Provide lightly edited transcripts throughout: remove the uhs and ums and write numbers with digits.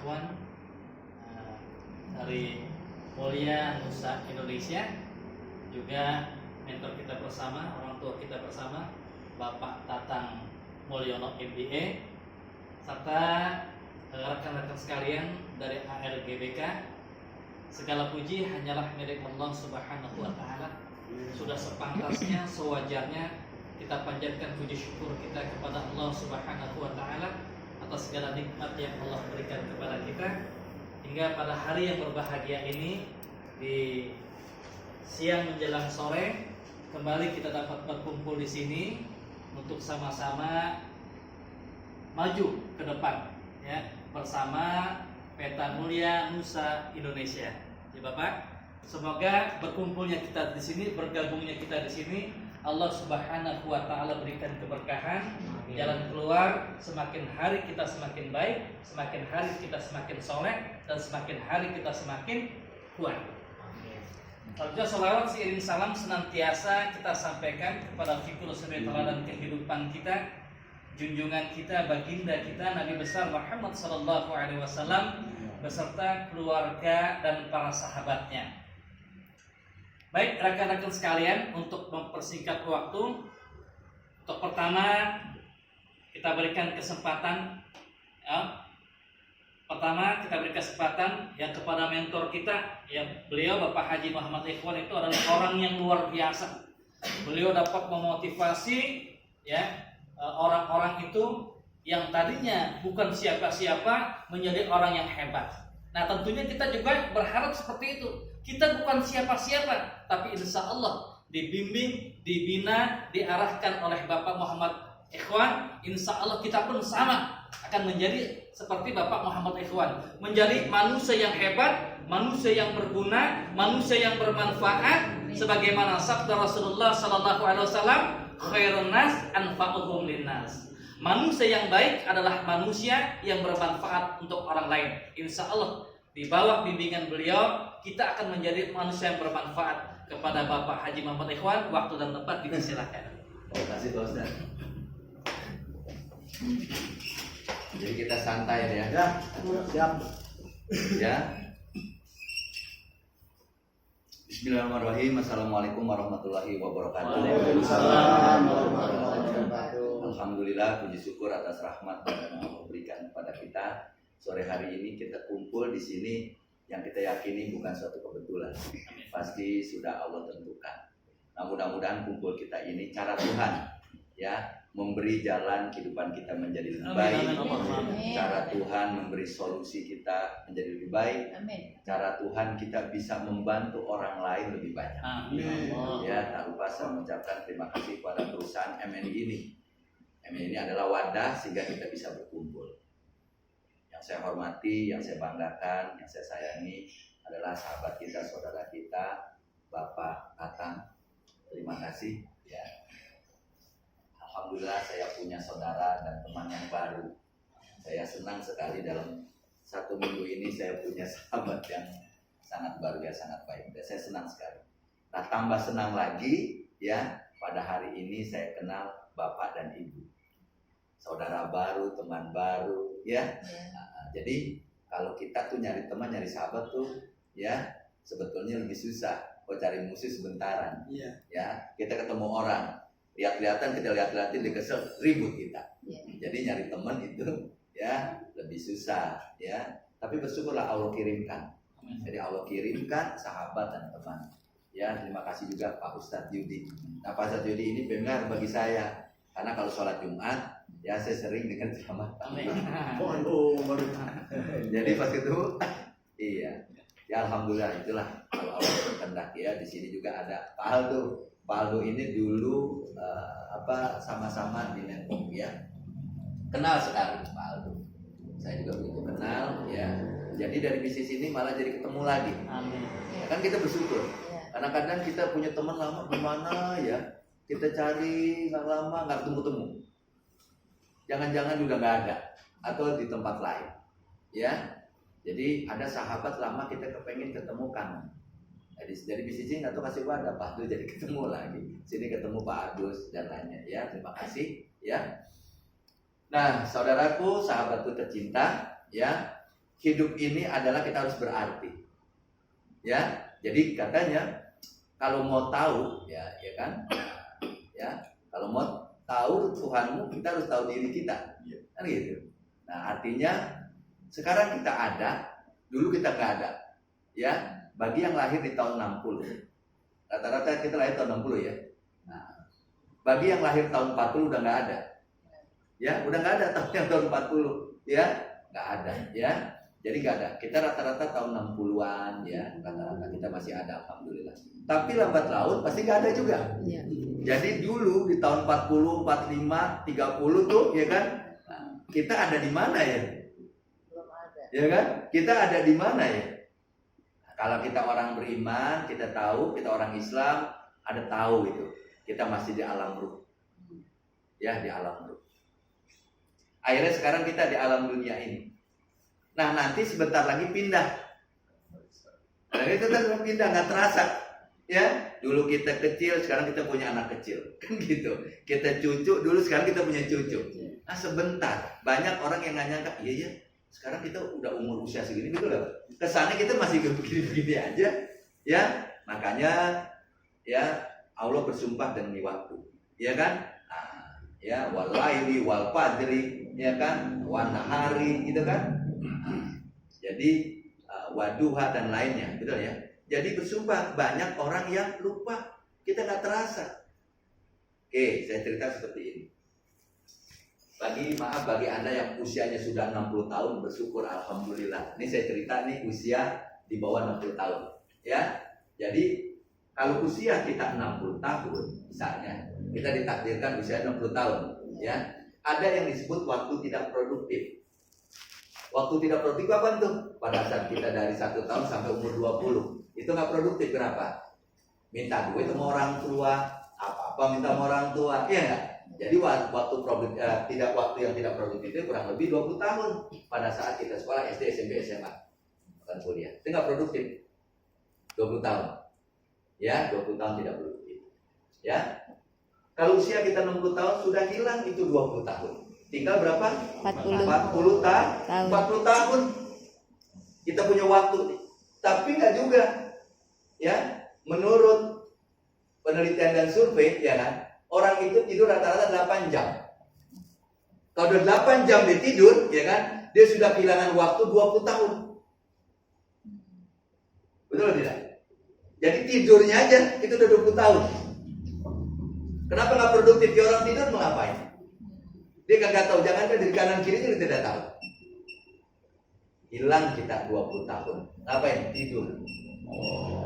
ikhwan dari Mulia Nusa Indonesia, juga mentor kita bersama, orang tua kita bersama, Bapak Tatang Mulyono MBA, serta rekan-rekan sekalian dari ARGBK. Segala puji hanyalah milik Allah Subhanahu wa Ta'ala. Sudah sepantasnya, sewajarnya kita panjatkan puji syukur kita kepada Allah Subhanahu wa Ta'ala atas segala nikmat yang Allah berikan kepada kita, hingga pada hari yang berbahagia ini, di siang menjelang sore, kembali kita dapat berkumpul di sini untuk sama-sama maju ke depan, ya, bersama Peta Mulia Nusa Indonesia. Ya Bapak, semoga berkumpulnya kita di sini, bergabungnya kita di sini, Allah Subhanahu wa Ta'ala berikan keberkahan, jalan keluar, semakin hari kita semakin baik, semakin hari kita semakin soleh, dan semakin hari kita semakin kuat. Selanjutnya salawat seiring salam senantiasa kita sampaikan kepada figur sebagai teladan kehidupan kita, junjungan kita, baginda kita Nabi besar Muhammad sallallahu alaihi wasallam beserta keluarga dan para sahabatnya. Baik rekan-rekan sekalian, untuk mempersingkat waktu, untuk pertama kita berikan kesempatan, ya, pertama kita beri kesempatan yang kepada mentor kita, ya, beliau Bapak Haji Muhammad Ikhwan itu adalah orang yang luar biasa. Beliau dapat memotivasi, ya, orang-orang itu yang tadinya bukan siapa-siapa menjadi orang yang hebat. Nah tentunya kita juga berharap seperti itu. Kita bukan siapa-siapa, tapi insya Allah dibimbing, dibina, diarahkan oleh Bapak Muhammad Ikhwan, insya Allah kita pun sama akan menjadi seperti Bapak Muhammad Ikhwan, menjadi manusia yang hebat, manusia yang berguna, manusia yang bermanfaat, sebagaimana sabda Rasulullah Sallallahu Alaihi Wasallam, khairun nas anfa'uhum linnas. Manusia yang baik adalah manusia yang bermanfaat untuk orang lain. Insya Allah di bawah bimbingan beliau kita akan menjadi manusia yang bermanfaat. Kepada Bapak Haji Muhammad Ikhwan, waktu dan tempat dipersilakan. Terima kasih Pak Ustaz. Jadi kita santai ya. Ya, siap. Ya. Bismillahirrahmanirrahim. Assalamualaikum warahmatullahi wabarakatuh. Waalaikumsalam warahmatullahi wabarakatuh. Alhamdulillah, puji syukur atas rahmat yang Allah berikan kepada kita. Sore hari ini kita kumpul di sini yang kita yakini bukan suatu kebetulan. Pasti sudah Allah tentukan. Nah, mudah-mudahan kumpul kita ini cara Tuhan, ya, memberi jalan kehidupan kita menjadi lebih baik. Cara Tuhan memberi solusi kita menjadi lebih baik. Cara Tuhan kita bisa membantu orang lain lebih banyak. Ya, tak lupa saya mengucapkan terima kasih kepada perusahaan MNI ini. MNI ini adalah wadah sehingga kita bisa berkumpul. Yang saya hormati, yang saya banggakan, yang saya sayangi adalah sahabat kita, saudara kita, Bapak Tatang. Terima kasih. Ya. Alhamdulillah saya punya saudara dan teman yang baru. Saya senang sekali dalam 1 minggu ini saya punya sahabat yang sangat baru, ya, sangat baik. Dan saya senang sekali. Nah, tambah senang lagi, ya, pada hari ini saya kenal Bapak dan Ibu. Saudara baru, teman baru, ya. Nah, jadi kalau kita tuh nyari teman, nyari sahabat tuh, ya, sebetulnya lebih susah. Kalau cari musuh sebentaran, ya, kita ketemu orang, lihat-lihatan, kita lihat-lihatin, dikesel, ribut kita. Jadi nyari teman itu, ya, lebih susah, ya. Tapi bersyukurlah Allah kirimkan. Jadi Allah kirimkan sahabat dan teman. Ya, terima kasih juga Pak Ustadz Yudi. Nah, Pak Ustadz Yudi ini benar bagi saya. Karena kalau sholat Jumat, ya saya sering dengan ceramah. Jadi pas itu, iya, ya alhamdulillah itulah kalau Allah berkehendak, ya. Di sini juga ada Pak Aldo. Pak Aldo ini dulu sama-sama di Network, ya. Kenal sekali Pak Aldo. Saya juga begitu kenal, ya. Jadi dari bisnis ini malah jadi ketemu lagi. Amin. Ya, kan kita bersyukur. Karena kadang kita punya teman lama gimana, ya. Kita cari nggak lama nggak ketemu-temu, jangan-jangan juga nggak ada atau di tempat lain, ya. Jadi ada sahabat lama kita kepengen ketemu kan. Jadi bisnis ini atau kasih wadah Pak Adus jadi ketemu lagi. Sini ketemu Pak Adus dan lainnya, ya. Terima kasih, ya. Nah, saudaraku, sahabatku tercinta, ya. hidup ini adalah kita harus berarti. Ya, jadi katanya kalau mau tahu, ya kan, ya kalau mau tahu Tuhanmu, kita harus tahu diri kita, kan gitu. Nah, artinya sekarang kita ada, dulu kita nggak ada, ya. Bagi yang lahir di tahun 60, rata-rata kita lahir tahun 60 ya. Nah, bagi yang lahir tahun 40 udah nggak ada, ya, udah nggak ada tahun 40, ya, nggak ada, ya. Jadi nggak ada. Kita rata-rata tahun 60-an, ya, rata-rata kita masih ada, alhamdulillah. Tapi lambat laun pasti nggak ada juga. Ya. Jadi dulu di tahun 40, 45, 30 tuh, ya kan, nah, kita ada di mana ya? Belum ada. Ya kan? Kita ada di mana ya? Nah, kalau kita orang beriman, kita tahu, kita orang Islam, ada tahu itu. Kita masih di alam ruh. Ya, di alam ruh. Akhirnya sekarang kita di alam dunia ini. Nah, nanti sebentar lagi pindah. Nah, kita tetap pindah, nggak terasa. Ya, dulu kita kecil, sekarang kita punya anak kecil, kan gitu. Kita cucu, dulu sekarang kita punya cucu. Nah, sebentar, banyak orang yang nggak nyangka, iya, sekarang kita udah umur usia segini, gitu loh. Kesannya kita masih begini-begini aja, ya. Makanya, ya, Allah bersumpah demi waktu, ya kan? Nah, ya, wal laili wal fajri, ya kan? Wan nahari, gitu kan? Nah, jadi waduha dan lainnya, betul ya? Jadi bersumpah, banyak orang yang lupa, kita nggak terasa. Oke, saya cerita seperti ini. Bagi Anda yang usianya sudah 60 tahun, bersyukur alhamdulillah. Ini saya cerita nih usia di bawah 60 tahun. Ya, jadi kalau usia kita 60 tahun, misalnya, kita ditakdirkan usia 60 tahun. Ya, ada yang disebut waktu tidak produktif. Waktu tidak produktif apa tuh? Pada saat kita dari 1 tahun sampai umur 20. Itu nggak produktif, kenapa? Minta duit sama orang tua, apa-apa minta sama orang tua, iya nggak? Jadi waktu yang tidak produktif itu kurang lebih 20 tahun pada saat kita sekolah SD, SMP, SMA, bukan kuliah. Itu nggak produktif. 20 tahun. Ya, 20 tahun tidak produktif. Ya. Kalau usia kita 60 tahun sudah hilang itu 20 tahun. Tinggal berapa? 40 tahun. 40 tahun. Kita punya waktu. Tapi nggak juga. Ya, menurut penelitian dan survei, ya kan, orang itu tidur rata-rata 8 jam. Kalau udah 8 jam dia tidur, ya kan, dia sudah kehilangan waktu 20 tahun. Betul tidak? Jadi tidurnya aja itu udah 20 tahun. Kenapa nggak produktif? Dia orang tidur mau ngapain? Dia kagak tahu, jangankan dari kanan kiri dia tidak tahu. Hilang kita 20 tahun. Ngapain? Tidur.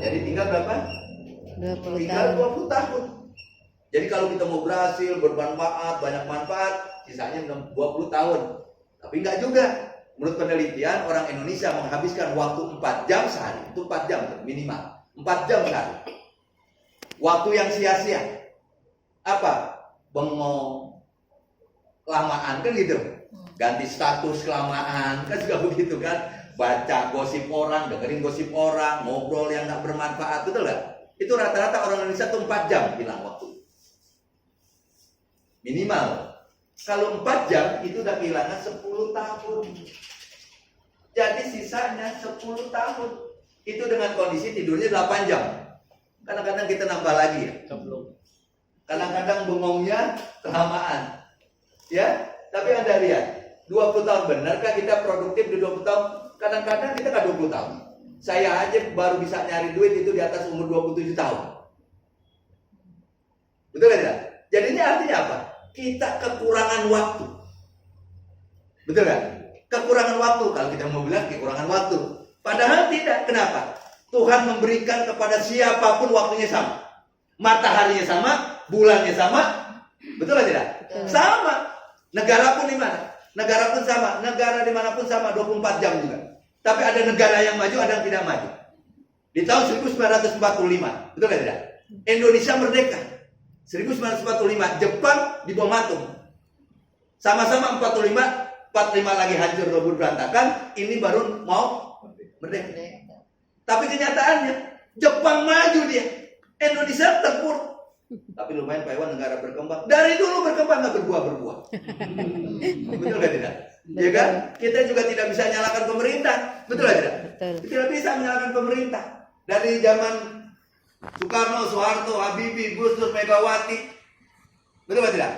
Jadi tinggal berapa? 20 Tinggal tahun. 20 tahun. Jadi kalau kita mau berhasil, bermanfaat, banyak manfaat, sisanya 20 tahun. Tapi enggak juga. Menurut penelitian, orang Indonesia menghabiskan waktu 4 jam sehari. Itu 4 jam minimal. 4 jam sehari. Waktu yang sia-sia. Apa? Bengong. Kelamaan, kan gitu. Ganti status kelamaan, kan juga begitu kan. Baca gosip orang, dengerin gosip orang, ngobrol yang gak bermanfaat, betul gak? Itu rata-rata orang Indonesia tuh 4 jam hilang waktu. Minimal. Kalau 4 jam itu udah kehilangan 10 tahun. Jadi sisanya 10 tahun. Itu dengan kondisi tidurnya 8 jam. Kadang-kadang kita nambah lagi ya. Kadang-kadang bengongnya kelamaan. Ya, tapi Anda lihat, 20 tahun benarkah kita produktif di 20 tahun? Kadang-kadang kita nggak 20 tahun. Saya aja baru bisa nyari duit itu di atas umur 27 tahun. Betul tidak? Jadi ini artinya apa? Kita kekurangan waktu. Betul kan? Kekurangan waktu. Kalau kita mau bilang kekurangan waktu. Padahal tidak. Kenapa? Tuhan memberikan kepada siapapun waktunya sama. Mataharinya sama, bulannya sama. Betul tidak? Betul. Sama. Negara pun di mana? Negara pun sama. Negara dimanapun sama, 24 jam juga. Tapi ada negara yang maju, ada yang tidak maju. Di tahun 1945, betul tidak? Indonesia merdeka. 1945, Jepang di bom atom. Sama-sama 45 lagi hancur lebur berantakan. Ini baru mau merdeka. Tapi kenyataannya Jepang maju dia, Indonesia terpuruk. Tapi lumayan Pak Iwan negara berkembang. Dari dulu berkembang nggak berbuah. Betul nggak tidak? Ya kan? Kita juga tidak bisa nyalakan pemerintah. Betul tidak? Betul. Tidak bisa menyalahkan pemerintah. Dari zaman Soekarno, Soeharto, Habibie, Gus Dur, Megawati. Betul tidak?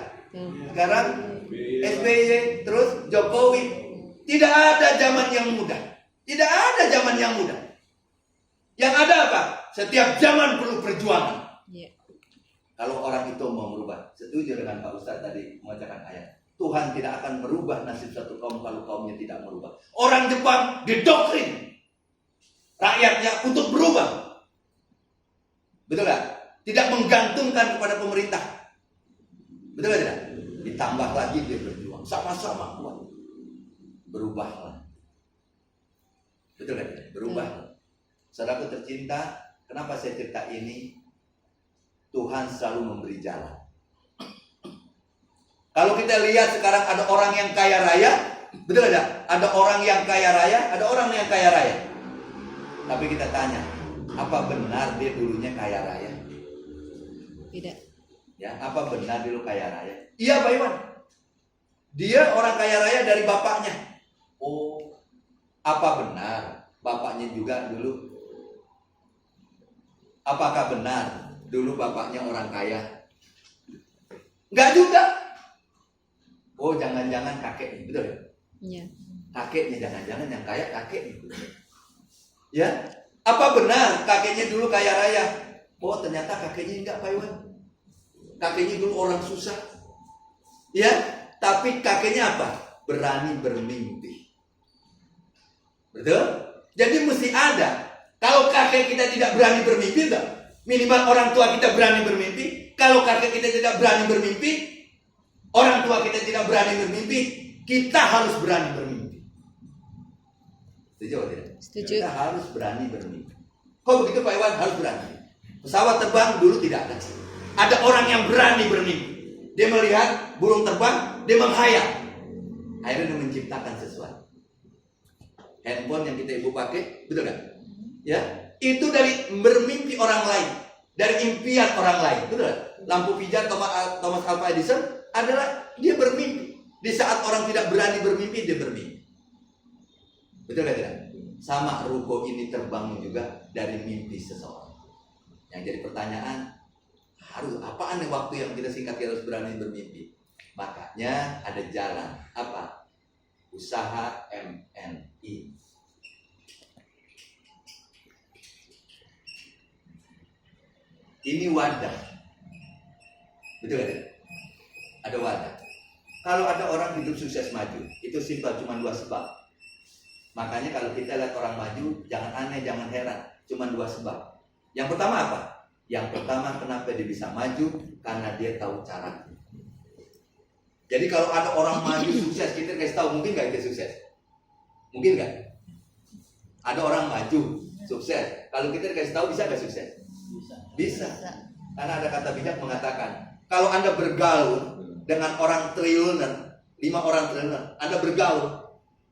Sekarang SBY, terus Jokowi. Tidak ada zaman yang mudah. Tidak ada zaman yang mudah. Yang ada apa? Setiap zaman perlu perjuangan. Iya. Kalau orang itu mau merubah, setuju dengan Pak Ustadz tadi membacakan ayat. Tuhan tidak akan merubah nasib satu kaum kalau kaumnya tidak merubah. Orang Jepang didoktrin rakyatnya untuk berubah. Betul nggak? Tidak menggantungkan kepada pemerintah. Betul tidak? Ditambah lagi dia berjuang. Sama-sama kuat. Berubahlah. Betul kan? Berubah. Saudaraku tercinta, kenapa saya cerita ini? Tuhan selalu memberi jalan. Kalau kita lihat sekarang ada orang yang kaya raya, betul tidak? Ada orang yang kaya raya, ada orang yang kaya raya. Tapi kita tanya, apa benar dia dulunya kaya raya? Tidak. Ya, apa benar dulu kaya raya? Iya, Pak Iwan. Dia orang kaya raya dari bapaknya. Oh, apa benar bapaknya juga dulu? Apakah benar dulu bapaknya orang kaya? Enggak juga. Oh, jangan-jangan kakeknya, betul ya? Iya. Kakeknya jangan-jangan yang kaya kakeknya. Ya, apa benar kakeknya dulu kaya raya? Oh, ternyata kakeknya enggak, Pak Iwan. Kakeknya dulu orang susah. Ya, tapi kakeknya apa? Berani bermimpi. Betul? Jadi mesti ada. Kalau kakek kita tidak berani bermimpi, enggak? Minimal orang tua kita berani bermimpi. Kalau kakek kita tidak berani bermimpi, orang tua kita tidak berani bermimpi, kita harus berani bermimpi. Setuju atau tidak? Setuju. Kita harus berani bermimpi. Kok begitu Pak Iwan? Harus berani. Pesawat terbang dulu tidak ada. Ada orang yang berani bermimpi. Dia melihat burung terbang, dia menghayal. Akhirnya dia menciptakan sesuatu. Handphone yang kita ibu pakai, betul kan? Ya, itu dari bermimpi orang lain, dari impian orang lain, betul kan? Lampu pijat Thomas Alva Edison adalah dia bermimpi. Di saat orang tidak berani bermimpi, dia bermimpi. Betul kan tidak? Sama ruko ini terbang juga dari mimpi seseorang. Yang jadi pertanyaan, harus apaan nih waktu yang kita singkat harus berani bermimpi? Makanya ada jalan apa? Usaha MNI. Ini wadah. Betul kan? Ada wadah. Kalau ada orang hidup sukses maju, itu simpel cuma dua sebab. Makanya kalau kita lihat orang maju, jangan aneh, jangan heran. Cuma dua sebab. Yang pertama apa? Yang pertama, kenapa dia bisa maju? Karena dia tahu cara. Jadi kalau ada orang maju sukses, kita kasih tahu, mungkin nggak dia sukses? Mungkin nggak? Ada orang maju sukses. Kalau kita kasih tahu, bisa nggak sukses? Bisa. Karena ada kata bijak mengatakan, kalau Anda bergaul dengan orang triliuner, 5 orang triliuner, Anda bergaul,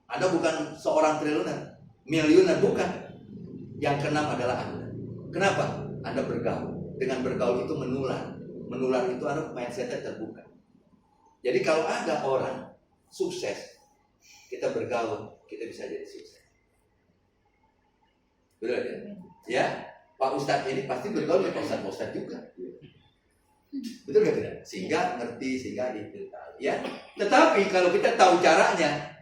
Anda bukan seorang triliuner, miliuner, bukan. Yang keenam adalah Anda. Kenapa? Anda bergaul. Dengan bergaul itu menular. Menular itu harus mindsetnya terbuka. Jadi kalau ada orang sukses, kita bergaul, kita bisa jadi sukses. Betul ya? Ya, Pak Ustadz ini pasti bergaul dengan Pak Ustadz juga. Betul gak tidak? Sehingga ngerti, sehingga itu tahu. Ya, tetapi kalau kita tahu caranya,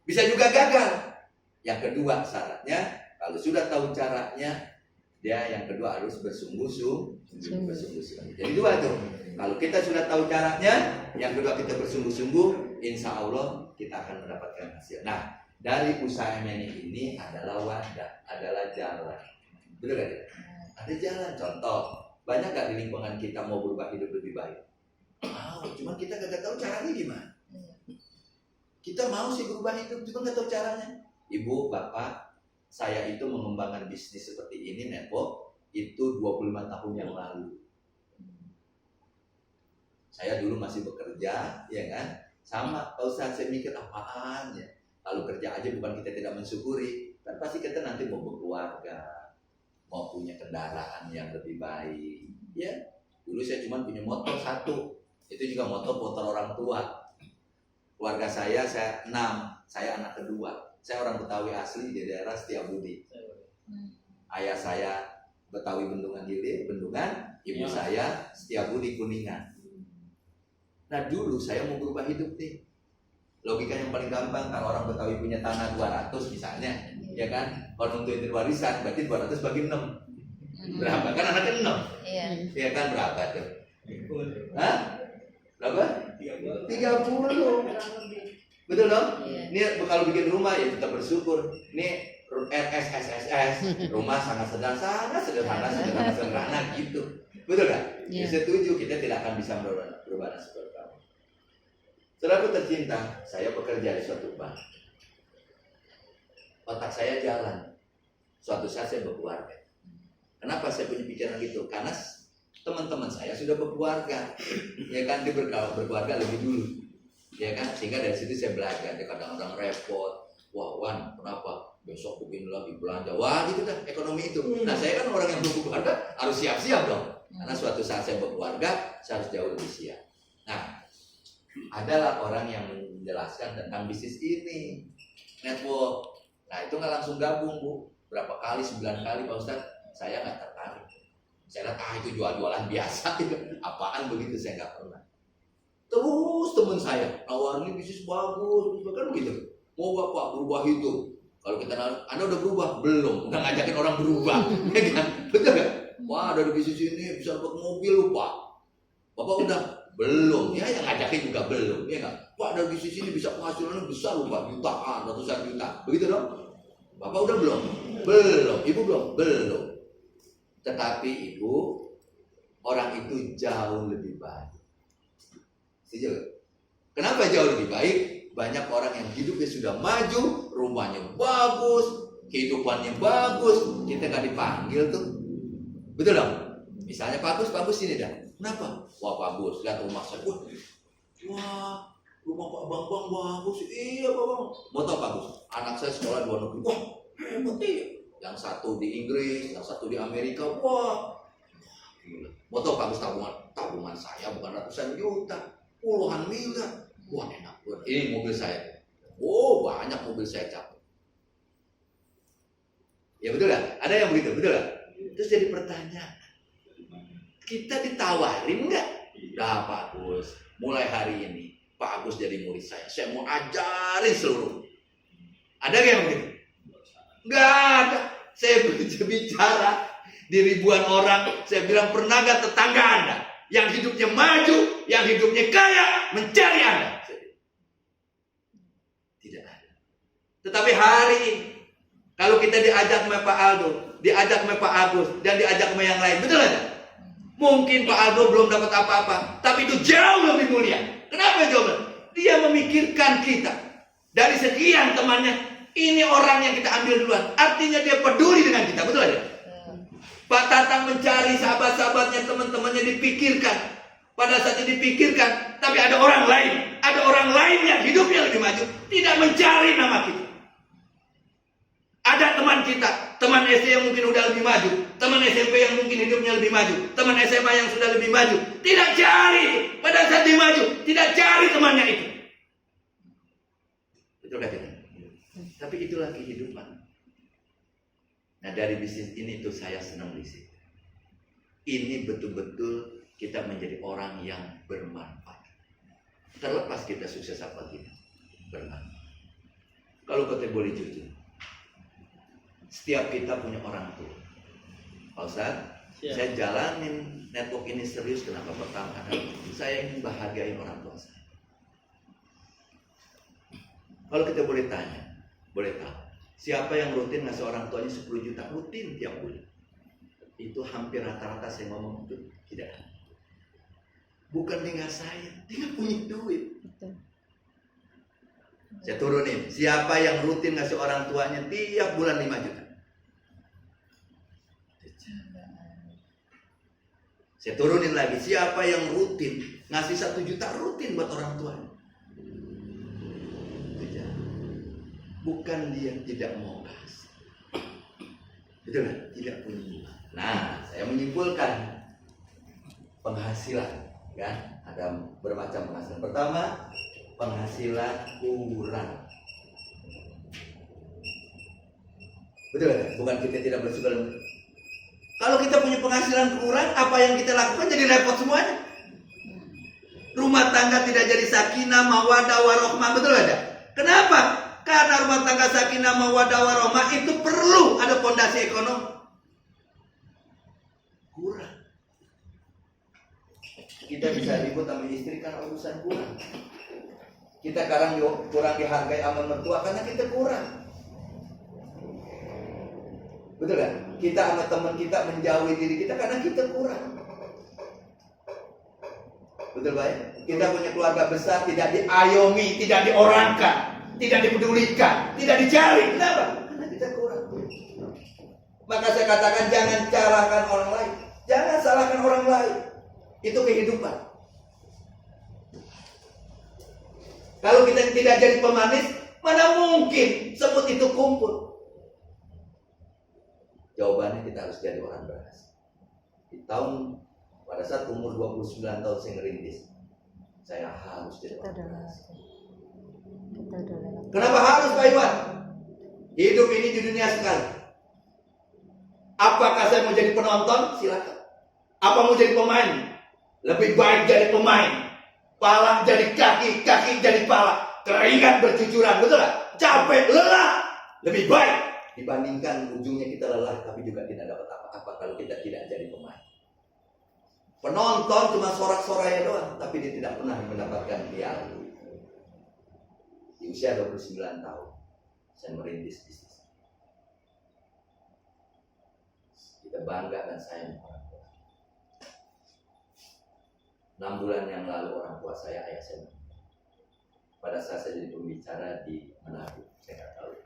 bisa juga gagal. Yang kedua syaratnya, kalau sudah tahu caranya, dia yang kedua harus bersungguh-sungguh. Jadi dua tuh. Kalau kita sudah tahu caranya, yang kedua kita bersungguh-sungguh, insya Allah kita akan mendapatkan hasil. Nah, dari usaha MNI ini adalah wadah, adalah jalan. Betul gak? Ada jalan. Contoh, banyak gak di lingkungan kita mau berubah hidup lebih baik? Mau, cuma kita gak tahu caranya gimana. Kita mau sih berubah hidup, cuma gak tahu caranya. Ibu, bapak, saya itu mengembangkan bisnis seperti ini, network, itu 25 tahun yang lalu. Saya dulu masih bekerja, ya kan? Sama, kalau saya mikir apaan ya? Kalau kerja aja bukan kita tidak mensyukuri, kan pasti kita nanti mau berkeluarga, mau punya kendaraan yang lebih baik. Ya, dulu saya cuma punya motor 1, itu juga motor orang tua. Keluarga saya 6, saya anak kedua. Saya orang Betawi asli di daerah Setiabudi. Ayah saya Betawi Bendungan Hilir, Bendungan, ibu saya Setiabudi Kuningan. Nah dulu saya mau berubah hidup nih. Logika yang paling gampang, kalau orang Betawi punya tanah 200 misalnya, ya kan? Kalau untuk itu warisan, berarti 200 bagi 6. Berapa? Kan anaknya 6. Iya. Ya kan berapa tuh? Hah? Berapa? 30. Betul dong? Iya. Ini kalau bikin rumah ya tetap bersyukur. Ini RSSSS, rumah sangat sederhana gitu. Betul kan? Iya. Setuju, kita tidak akan bisa berubah seperti kamu. Saudaraku tercinta, saya bekerja di suatu bank. Otak saya jalan. Suatu saat saya berkeluarga. Kenapa saya punya pikiran gitu? Karena teman-teman saya sudah berkeluarga, ya kan, dia berkeluarga lebih dulu, ya kan, sehingga dari situ saya belajar. Dia kadang-kadang repot, wah Wan, kenapa besok begini lagi belanja, wah gitu dah ekonomi itu. Nah saya kan orang yang belum berkeluarga harus siap-siap dong, karena suatu saat saya berkeluarga saya harus jauh lebih siap. Nah adalah orang yang menjelaskan tentang bisnis ini, network. Nah itu nggak langsung gabung Bu, berapa kali, 9 kali Pak Ustadz, saya nggak tertarik. Saya lihat itu jual-jualan biasa gitu. Apaan begitu, saya nggak pernah. Terus teman saya nawarin bisnis bagus, kan begitu. Mau Bapak berubah hidup? Kalau kita Anda udah berubah? Belum. Udah ngajakin orang berubah, ya kan? Betul nggak? Wah ada bisnis ini bisa dapat mobil Pak. Bapak udah? Belum. Ya yang ngajakin juga belum, ya nggak? Pak ada bisnis ini bisa penghasilannya besar Pak, jutaan, ratusan juta. Begitu dong? Bapak udah belum? Belum. Ibu belum? Belum. Tetapi Ibu, orang itu jauh lebih baik. Setuju? Kenapa jauh lebih baik? Banyak orang yang hidupnya sudah maju, rumahnya bagus, kehidupannya bagus, kita nggak dipanggil tuh. Betul dong? Misalnya Pak Agus sini dah. Kenapa? Wah Pak Agus, lihat rumah saya. Wah, rumah Pak Bang bagus. Iya Pak Bang. Mau tahu Pak Agus? Anak saya sekolah di luar negeri. Wah, hebat iya. Yang satu di Inggris, yang satu di Amerika. Wah, gila. Mau tahu Pak Agus tabungan saya bukan ratusan juta, puluhan miliar. Wah enak banget. Ini mobil saya. Oh banyak mobil saya capek. Ya betul gak? Ada yang begitu, betul gak? Terus jadi pertanyaan, kita ditawarin nggak? Dah Pak Agus, mulai hari ini Pak Agus jadi murid saya mau ajarin seluruh. Ada gak yang begitu? Nggak ada. Saya bicara di ribuan orang, saya bilang pernah gak tetangga Anda yang hidupnya maju, yang hidupnya kaya mencari Anda? Tidak ada. Tetapi hari ini kalau kita diajak sama Pak Aldo, diajak sama Pak Agus, dan diajak sama yang lain, betul ada? Mungkin Pak Aldo belum dapat apa-apa, tapi itu jauh lebih mulia. Kenapa jauh? Dia memikirkan kita. Dari sekian temannya, ini orang yang kita ambil duluan. Artinya dia peduli dengan kita, betul aja? Pak Tatang mencari sahabat-sahabatnya, teman-temannya dipikirkan. Pada saat itu dipikirkan, tapi ada orang lain. Ada orang lain yang hidupnya lebih maju, tidak mencari nama kita. Ada teman kita, teman SD yang mungkin udah lebih maju, teman SMP yang mungkin hidupnya lebih maju, teman SMA yang sudah lebih maju, tidak cari. Pada saat dia maju, tidak cari temannya itu. Betul gak kita? Tapi itulah kehidupan. Nah dari bisnis ini tuh saya senang di situ. Ini betul-betul kita menjadi orang yang bermanfaat. Terlepas kita sukses apa tidak, bermanfaat. Kalau kita boleh jujur, setiap kita punya orang tua. Pak Ustadz, saya jalanin network ini serius. Kenapa? Pertama, saya ingin bahagiain orang tua saya. Kalau kita boleh tanya, boleh tahu, siapa yang rutin ngasih orang tuanya 10 juta rutin tiap bulan? Itu hampir rata-rata saya ngomong itu tidak ada. Bukan dia nggak sayang, dia nggak punya duit. Betul. Saya turunin, siapa yang rutin ngasih orang tuanya tiap bulan 5 juta? Saya turunin lagi, siapa yang rutin ngasih 1 juta rutin buat orang tuanya? Bukan dia tidak mau kasih, betul kan? Tidak punya iman. Nah, saya menyimpulkan penghasilan, kan? Ada bermacam penghasilan. Pertama, penghasilan kurang. Betul kan? Bukan kita tidak bersyukur. Kalau kita punya penghasilan kurang, apa yang kita lakukan jadi repot semuanya. Rumah tangga tidak jadi sakinah, mawaddah, warohmah, betul ada? Kenapa? Karena rumah tangga sakinah, mawaddah, warohmah itu perlu ada fondasi ekonomi. Kurang. Kita bisa ribut sama istri karena urusan kurang. Kita kadang kurang dihargai sama mertua karena kita kurang. Betul kan? Kita sama teman kita menjauhi diri kita karena kita kurang. Betul baik? Kita punya keluarga besar tidak diayomi, tidak diorangkan, tidak dipedulikan, tidak dicari. Kenapa? Karena kita kurang. Maka saya katakan jangan salahkan orang lain. Jangan salahkan orang lain. Itu kehidupan. Kalau kita tidak jadi pemanis, mana mungkin semut itu kumpul? Jawabannya kita harus jadi orang berhasil. Di tahun pada saat umur 29 tahun saya ngerintis, saya harus jadi orang berhasil. Kenapa harus Pak Iwan? Hidup ini di dunia sekali. Apakah saya mau jadi penonton? Silakan. Apa mau jadi pemain? Lebih baik jadi pemain. Pala jadi kaki, kaki jadi pala. Keringat bercucuran, betul tak? Capek, lelah. Lebih baik dibandingkan ujungnya kita lelah tapi juga tidak dapat apa-apa kalau kita tidak jadi pemain. Penonton cuma sorak-soraya doang, tapi dia tidak pernah mendapatkan piala. Di usia 29 tahun, saya merintis bisnis. Kita bangga dan sayang orang tua. 6 bulan yang lalu orang tua saya, ayah saya, pada saat saya jadi pembicara di Manado, saya nggak tahu.